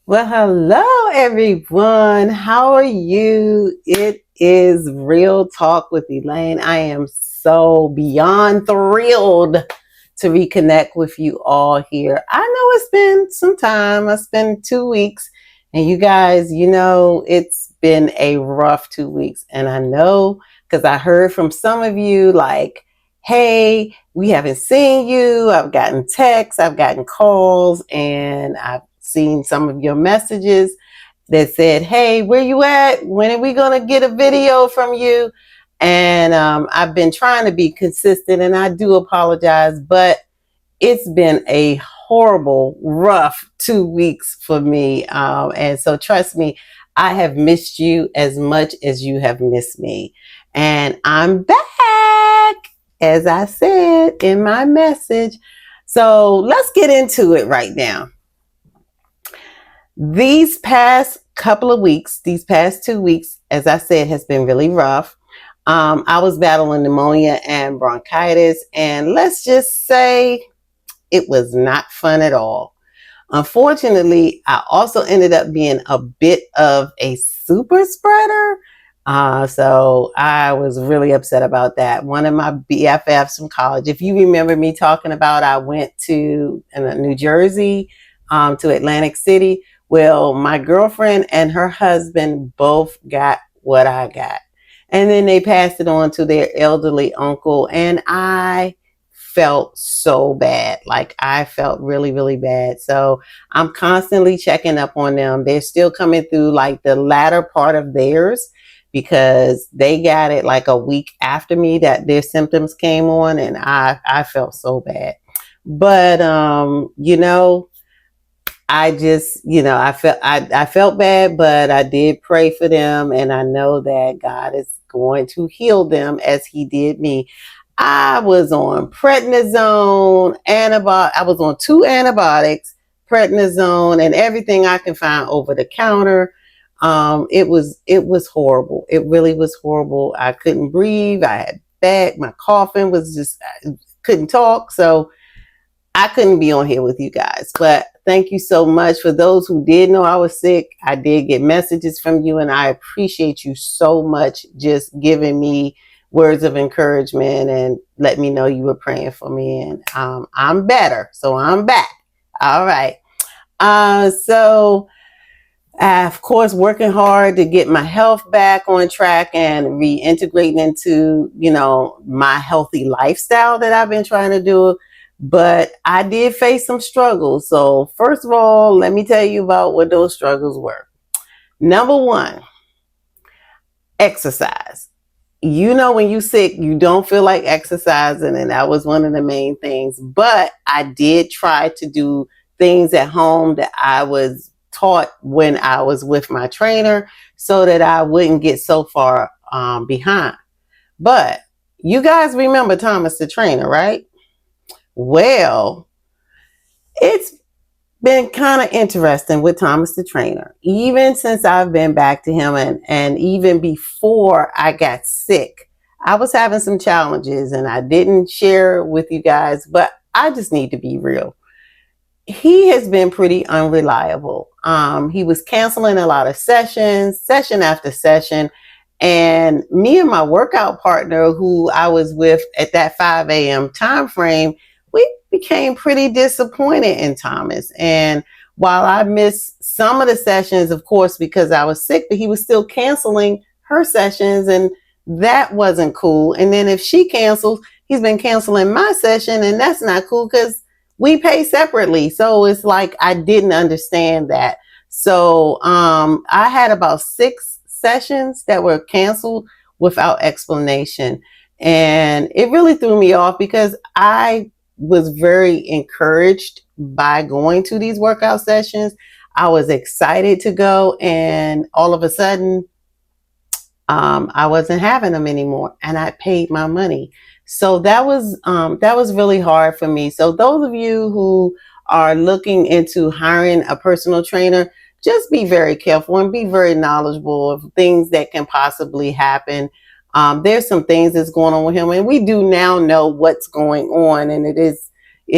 Well, hello everyone. How are you? It is Real Talk with Elaine. I am so beyond thrilled to reconnect with you all here. I know it's been some time. It's been 2 weeks. And you guys, it's been a rough 2 weeks. And I know because I heard from some of you like, hey, we haven't seen you. I've gotten texts, I've gotten calls, and I've seen some of your messages that said, hey, where you at? When are we going to get a video from you? And I've been trying to be consistent, and I do apologize, but it's been a horrible, rough 2 weeks for me. And so trust me, I have missed you as much as you have missed me. And I'm back, as I said in my message. So let's get into it right now. These past couple of weeks, these past 2 weeks, as I said, has been really rough. I was battling pneumonia and bronchitis, and let's just say it was not fun at all. Unfortunately, I also ended up being a bit of a super spreader. So I was really upset about that. One of my BFFs from college, if you remember me talking about, I went to New Jersey, to Atlantic City. Well, my girlfriend and her husband both got what I got. And then they passed it on to their elderly uncle. And I felt so bad. Like I felt really, really bad. So I'm constantly checking up on them. They're still coming through like the latter part of theirs because they got it like a week after me that their symptoms came on, and I felt so bad. But I just, I felt bad, but I did pray for them, and I know that God is going to heal them as He did me. I was on prednisone, I was on 2 antibiotics, prednisone, and everything I can find over the counter. It was horrible. It really was horrible. I couldn't breathe. I had my coughing was just, I couldn't talk. So I couldn't be on here with you guys, but thank you so much. For those who did know I was sick, I did get messages from you, and I appreciate you so much just giving me words of encouragement and let me know you were praying for me. And I'm better, so I'm back. All right. So of course, working hard to get my health back on track and reintegrating into, my healthy lifestyle that I've been trying to do. But I did face some struggles. So first of all, let me tell you about what those struggles were. Number one, exercise. When you're sick, you don't feel like exercising, and that was one of the main things. But I did try to do things at home that I was taught when I was with my trainer so that I wouldn't get so far behind. But you guys remember Thomas the trainer, right? Well, it's been kind of interesting with Thomas the trainer, even since I've been back to him, and even before I got sick. I was having some challenges and I didn't share with you guys, but I just need to be real. He has been pretty unreliable. He was canceling a lot of sessions, session after session. And me and my workout partner, who I was with at that 5 a.m. time frame, we became pretty disappointed in Thomas. And while I missed some of the sessions, of course, because I was sick, but he was still canceling her sessions, and that wasn't cool. And then if she cancels, he's been canceling my session, and that's not cool because we pay separately. So it's like I didn't understand that. So I had about 6 sessions that were canceled without explanation. And it really threw me off because I was very encouraged by going to these workout sessions. I was excited to go, and all of a sudden, I wasn't having them anymore, and I paid my money. So that was really hard for me. So those of you who are looking into hiring a personal trainer, just be very careful and be very knowledgeable of things that can possibly happen. There's some things that's going on with him, and we do now know what's going on, and it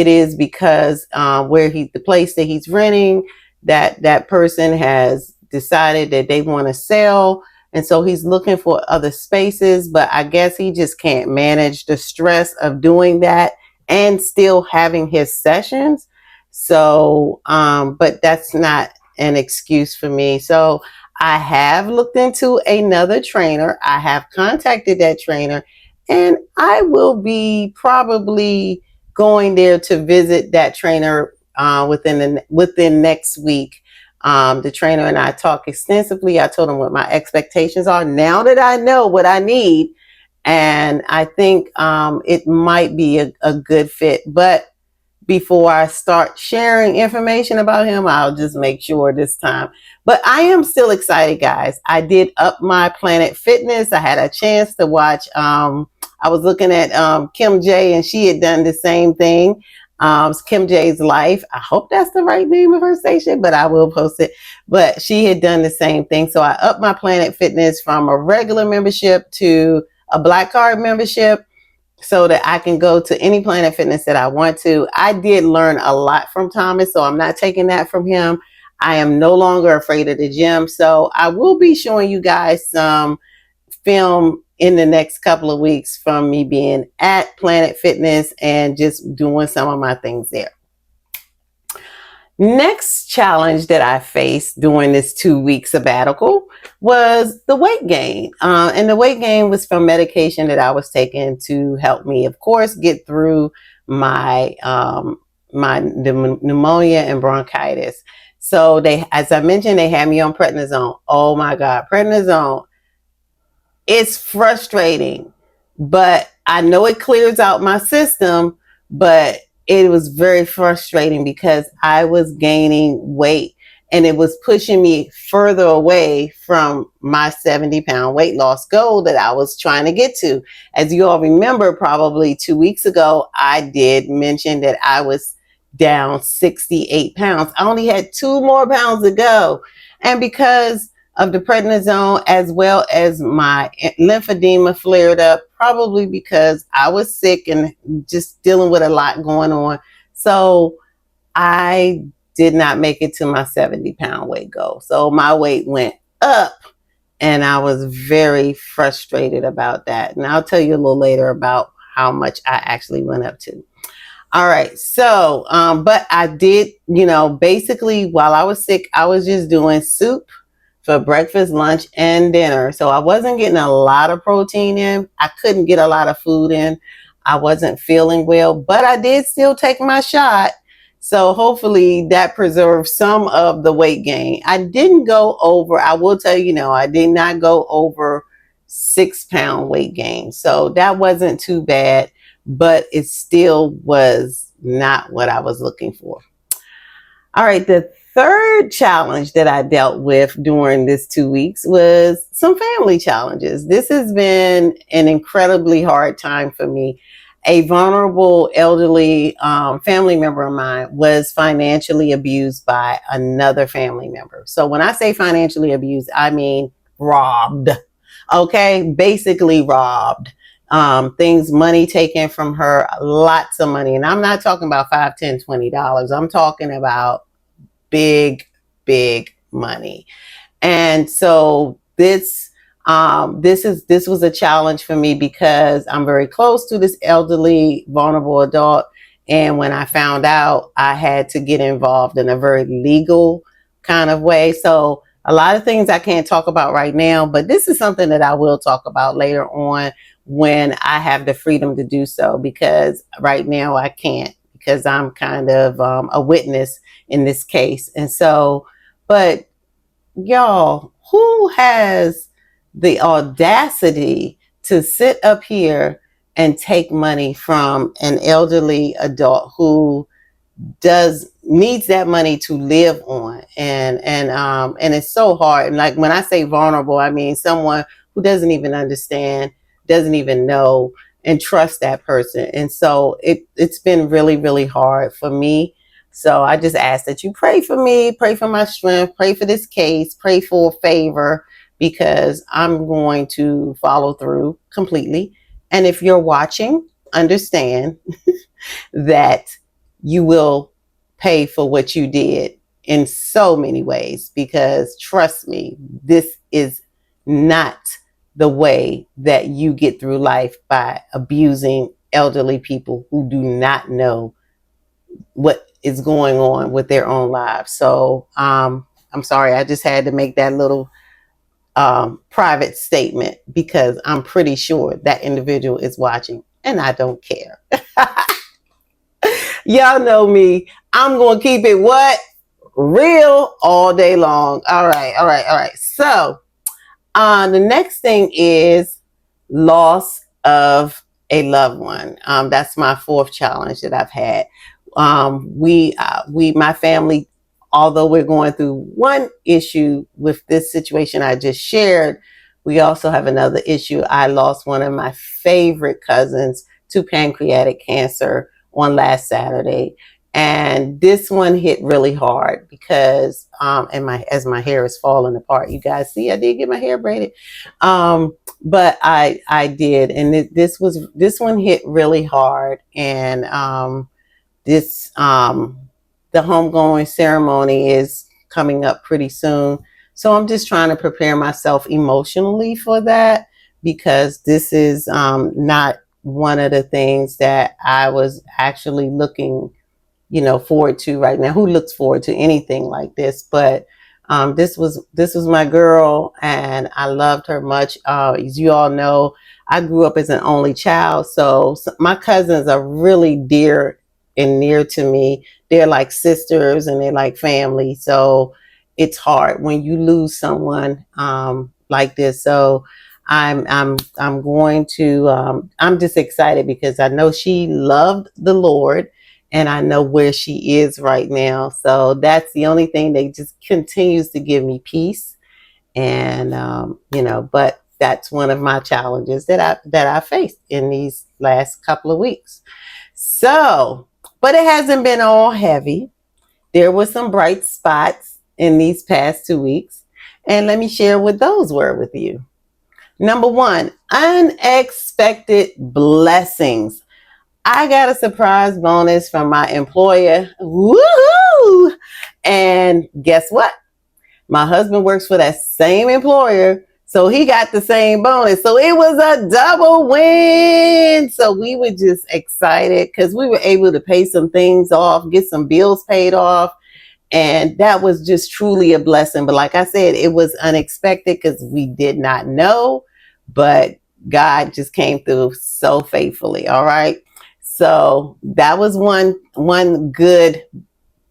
is because the place that he's renting, that person has decided that they want to sell, and so he's looking for other spaces, but I guess he just can't manage the stress of doing that and still having his sessions. So but that's not an excuse for me. So I have looked into another trainer. I have contacted that trainer, and I will be probably going there to visit that trainer within next week. The trainer and I talked extensively. I told him what my expectations are now that I know what I need, and I think it might be a good fit. But before I start sharing information about him, I'll just make sure this time. But I am still excited, guys. I did up my Planet Fitness. I had a chance to watch. I was looking at Kim J, and she had done the same thing. Kim J's Life. I hope that's the right name of her station, but I will post it. But she had done the same thing. So I upped my Planet Fitness from a regular membership to a Black Card membership, so that I can go to any Planet Fitness that I want to. I did learn a lot from Thomas, so I'm not taking that from him. I am no longer afraid of the gym. So I will be showing you guys some film in the next couple of weeks from me being at Planet Fitness and just doing some of my things there. Next challenge that I faced during this 2-week sabbatical was the weight gain. And the weight gain was from medication that I was taking to help me, of course, get through my pneumonia and bronchitis. So as I mentioned, they had me on prednisone. Oh my God, prednisone. It's frustrating, but I know it clears out my system, but it was very frustrating because I was gaining weight and it was pushing me further away from my 70-pound weight loss goal that I was trying to get to. As you all remember, probably 2 weeks ago, I did mention that I was down 68 pounds. I only had 2 more pounds to go. And because of the prednisone, as well as my lymphedema flared up, probably because I was sick and just dealing with a lot going on. So I did not make it to my 70-pound weight goal. So my weight went up, and I was very frustrated about that. And I'll tell you a little later about how much I actually went up to. All right. So, but I did, basically while I was sick, I was just doing soup for breakfast, lunch, and dinner. So I wasn't getting a lot of protein in. I couldn't get a lot of food in. I wasn't feeling well, but I did still take my shot. So hopefully that preserved some of the weight gain. I didn't go over, I will tell you, I did not go over 6-pound weight gain. So that wasn't too bad, but it still was not what I was looking for. All right, the third challenge that I dealt with during this 2 weeks was some family challenges. This has been an incredibly hard time for me. A vulnerable elderly family member of mine was financially abused by another family member. So when I say financially abused, I mean robbed. Okay, basically robbed. Money taken from her, lots of money. And I'm not talking about $5, $10, $20. I'm talking about big money. And so this was a challenge for me because I'm very close to this elderly, vulnerable adult. And when I found out, I had to get involved in a very legal kind of way. So a lot of things I can't talk about right now, but this is something that I will talk about later on when I have the freedom to do so, because right now I can't, because I'm kind of a witness in this case. And so, but y'all, who has the audacity to sit up here and take money from an elderly adult who needs that money to live on? And it's so hard. And like when I say vulnerable, I mean someone who doesn't even understand, doesn't even know, and trust that person. And so it's been really, really hard for me. So I just ask that you pray for me, pray for my strength, pray for this case, pray for a favor, because I'm going to follow through completely. And if you're watching, understand that you will pay for what you did in so many ways, because trust me, this is not the way that you get through life, by abusing elderly people who do not know what is going on with their own lives. So I'm sorry, I just had to make that little private statement, because I'm pretty sure that individual is watching, and I don't care. Y'all know me. I'm going to keep it what? Real all day long. All right, all right, all right. So the next thing is loss of a loved one. That's my fourth challenge that I've had. My family, although we're going through one issue with this situation I just shared, we also have another issue. I lost one of my favorite cousins to pancreatic cancer on last Saturday. And this one hit really hard because, as my hair is falling apart, you guys see, I did get my hair braided. But I did, and this one hit really hard, and this the homegoing ceremony is coming up pretty soon, so I'm just trying to prepare myself emotionally for that, because this is not one of the things that I was actually looking forward to right now. Who looks forward to anything like this? But this was my girl, and I loved her much. As you all know, I grew up as an only child, so my cousins are really dear and near to me. They're like sisters, and they're like family. So it's hard when you lose someone like this. So I'm going to I'm just excited, because I know she loved the Lord, and I know where she is right now. So that's the only thing that just continues to give me peace. And but that's one of my challenges that I faced in these last couple of weeks. So, but it hasn't been all heavy. There were some bright spots in these past 2 weeks, and let me share what those were with you. Number one, unexpected blessings. I got a surprise bonus from my employer. Woohoo! And guess what? My husband works for that same employer, so he got the same bonus. So it was a double win. So we were just excited, because we were able to pay some things off, get some bills paid off. And that was just truly a blessing. But like I said, it was unexpected, because we did not know, but God just came through so faithfully. All right. So that was one good,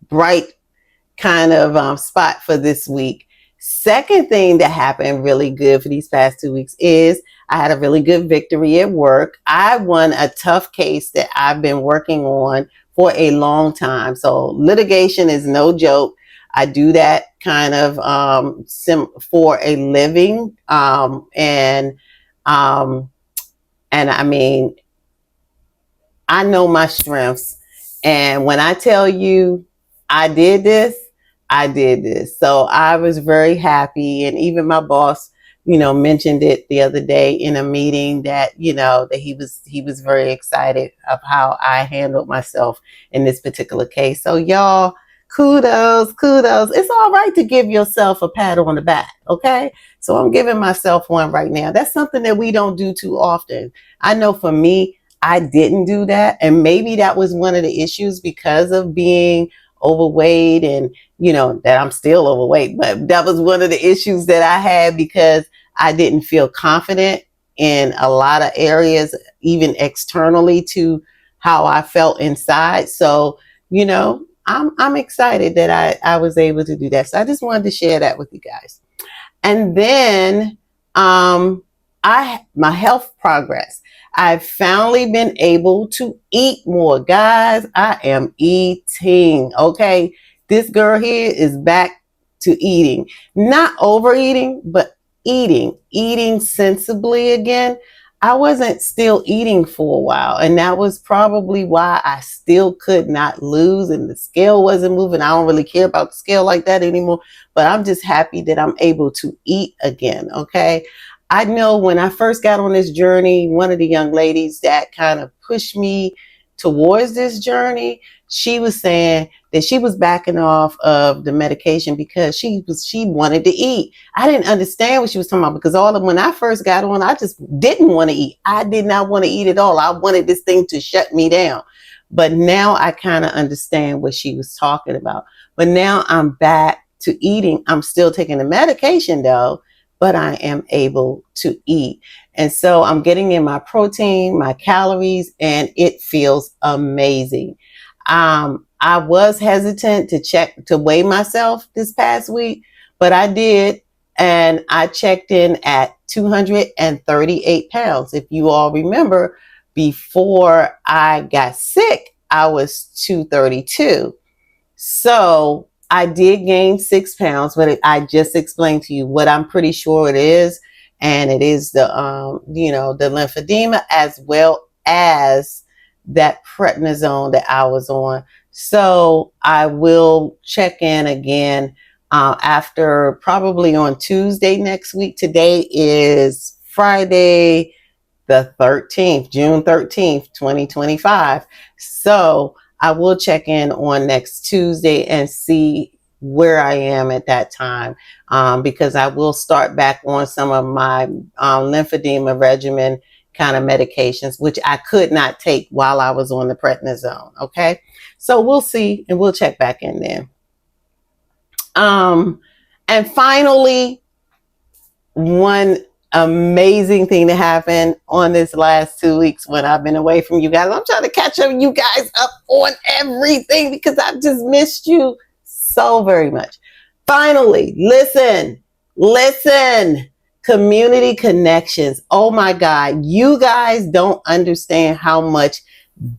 bright kind of spot for this week. Second thing that happened really good for these past 2 weeks is I had a really good victory at work. I won a tough case that I've been working on for a long time. So litigation is no joke. I do that kind of for a living, and I mean, I know my strengths. And when I tell you I did this, I did this. So I was very happy. And even my boss, mentioned it the other day in a meeting, that, that he was very excited of how I handled myself in this particular case. So y'all, kudos, kudos. It's all right to give yourself a pat on the back. Okay. So I'm giving myself one right now. That's something that we don't do too often. I know for me, I didn't do that. And maybe that was one of the issues, because of being overweight, and, that I'm still overweight. But that was one of the issues that I had, because I didn't feel confident in a lot of areas, even externally to how I felt inside. So, I'm excited that I was able to do that. So I just wanted to share that with you guys. And then my health progress. I've finally been able to eat more. Guys, I am eating. Okay. This girl here is back to eating. Not overeating, but eating sensibly again. I wasn't still eating for a while, and that was probably why I still could not lose, and the scale wasn't moving. I don't really care about the scale like that anymore, but I'm just happy that I'm able to eat again. Okay. I know when I first got on this journey, one of the young ladies that kind of pushed me towards this journey, she was saying that she was backing off of the medication because she wanted to eat. I didn't understand what she was talking about because when I first got on, I just didn't want to eat. I did not want to eat at all. I wanted this thing to shut me down. But now I kind of understand what she was talking about. But now I'm back to eating. I'm still taking the medication though, but I am able to eat. And so I'm getting in my protein, my calories, and it feels amazing. I was hesitant to weigh myself this past week, but I did. And I checked in at 238 pounds. If you all remember, before I got sick, I was 232. So I did gain 6 pounds, but I just explained to you what I'm pretty sure it is. And it is the lymphedema as well as that prednisone that I was on. So I will check in again after probably on Tuesday next week. Today is Friday the 13th, June 13th, 2025. So I will check in on next Tuesday and see where I am at that time, because I will start back on some of my lymphedema regimen kind of medications, which I could not take while I was on the prednisone. Okay. So we'll see and we'll check back in then. And finally, one amazing thing that happened on this last 2 weeks when I've been away from you guys. I'm trying to catch up you guys up on everything because I've just missed you so very much. Finally, listen, community connections. Oh my God, you guys don't understand how much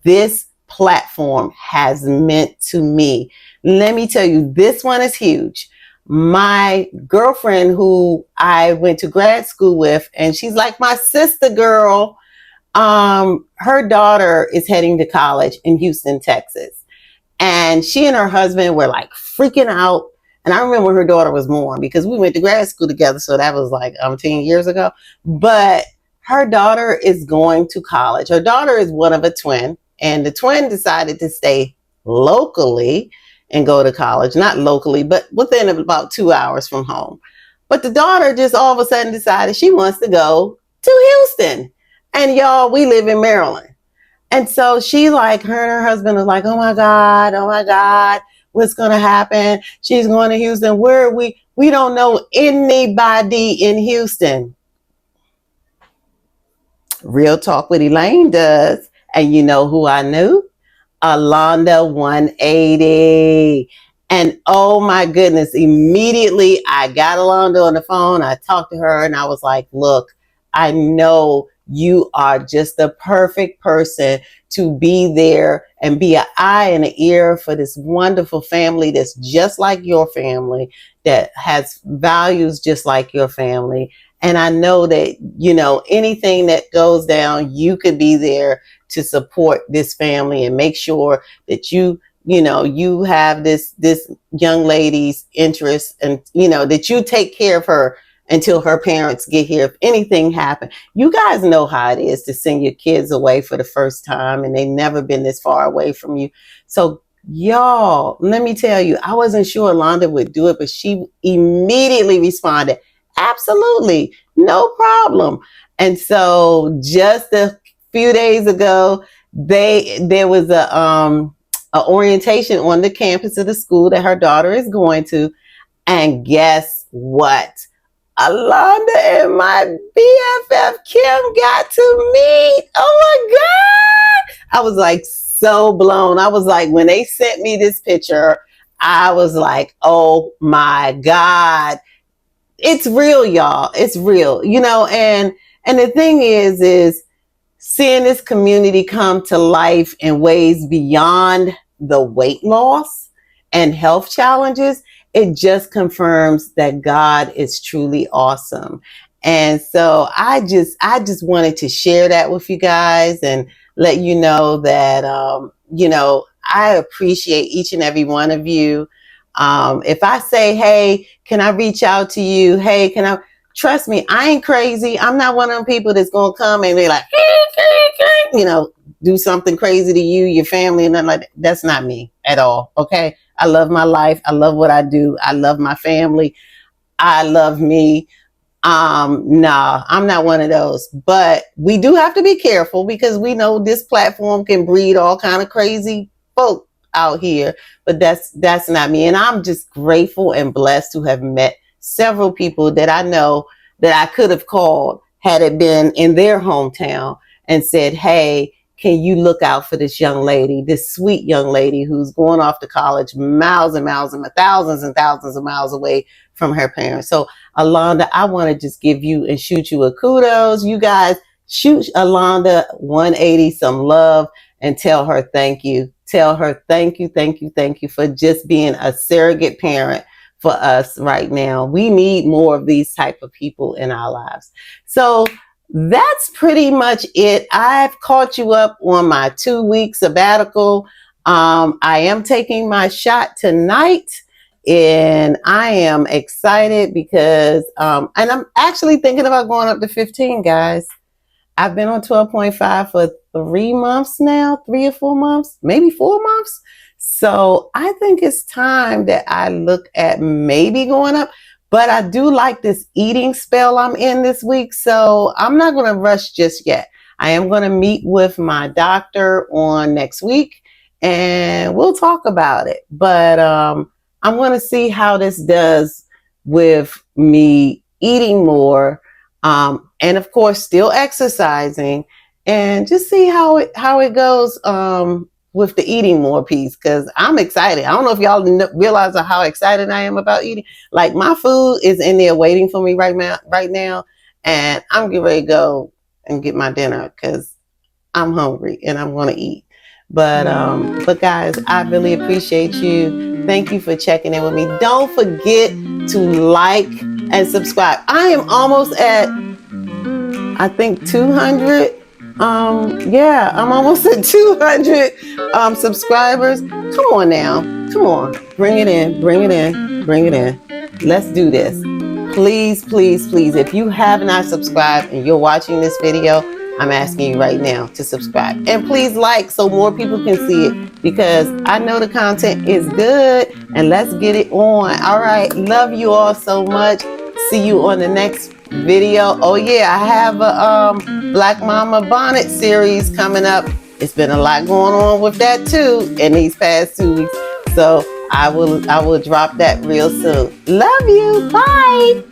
this platform has meant to me. Let me tell you, this one is huge. My girlfriend who I went to grad school with, and she's like my sister girl, her daughter is heading to college in Houston, Texas. And she and her husband were like freaking out. And I remember when her daughter was born because we went to grad school together. So that was like 10 years ago. But her daughter is going to college. Her daughter is one of a twin. And the twin decided to stay locally and go to college. Not locally, but within about 2 hours from home. But the daughter just all of a sudden decided she wants to go to Houston. And y'all, we live in Maryland. And so she like, her and her husband was like, oh my God, what's going to happen? She's going to Houston. Where are we? We don't know anybody in Houston. Real Talk with Elaine does. And you know who I knew? Alonda 180. And oh my goodness, immediately I got Alonda on the phone. I talked to her and I was like, look, I know you are just the perfect person to be there and be an eye and an ear for this wonderful family that's just like your family, that has values just like your family. And I know that, anything that goes down, you could be there to support this family and make sure that you have this young lady's interest, and that you take care of her until her parents get here. If anything happened, you guys know how it is to send your kids away for the first time and they've never been this far away from you. So y'all, let me tell you, I wasn't sure Londa would do it, but she immediately responded, absolutely, no problem. And so just a few days ago, there was a orientation on the campus of the school that her daughter is going to. And guess what? Alonda and my BFF Kim got to meet. Oh my God. I was like so blown. I was like, when they sent me this picture, I was like, oh my God. It's real, y'all. It's real, and the thing is seeing this community come to life in ways beyond the weight loss and health challenges. It just confirms that God is truly awesome. And so I just wanted to share that with you guys and let you know that, I appreciate each and every one of you. If I say, hey, can I reach out to you? Hey, trust me, I ain't crazy. I'm not one of them people that's going to come and be like, do something crazy to you, your family, and nothing like that. That's not me at all. Okay. I love my life. I love what I do. I love my family. I love me. Nah, I'm not one of those, but we do have to be careful because we know this platform can breed all kind of crazy folk out here, but that's not me. And I'm just grateful and blessed to have met several people that I know that I could have called had it been in their hometown and said, hey, can you look out for this young lady, this sweet young lady who's going off to college miles and miles and thousands of miles away from her parents. So Alonda, I want to just give you and shoot you a kudos. You guys shoot Alonda 180 some love and tell her thank you. Tell her thank you for just being a surrogate parent for us right now. We need more of these type of people in our lives. So that's pretty much it. I've caught you up on my 2-week sabbatical. I am taking my shot tonight. And I am excited because, and I'm actually thinking about going up to 15, guys. I've been on 12.5 for 3 months now, 3 or 4 months, maybe 4 months. So I think it's time that I look at maybe going up, but I do like this eating spell I'm in this week. So I'm not going to rush just yet. I am going to meet with my doctor on next week and we'll talk about it. But, I'm going to see how this does with me eating more, and of course still exercising, and just see how it goes with the eating more piece, because I'm excited. I don't know if y'all realize how excited I am about eating. Like, my food is in there waiting for me right now, and I'm getting ready to go and get my dinner because I'm hungry and I'm going to eat. But guys, I really appreciate you. Thank you for checking in with me. Don't forget to like and subscribe. I am almost at, I think, 200. Yeah, I'm almost at 200 subscribers. Come on now. Come on. Bring it in. Let's do this. Please, please, please. If you have not subscribed and you're watching this video, I'm asking you right now to subscribe. And please like so more people can see it, because I know the content is good, and let's get it on. All right. Love you all so much. See you on the next video. Oh yeah, I have a Black Mama Bonnet series coming up. It's been a lot going on with that too in these past 2 weeks. So I will drop that real soon. Love you. Bye.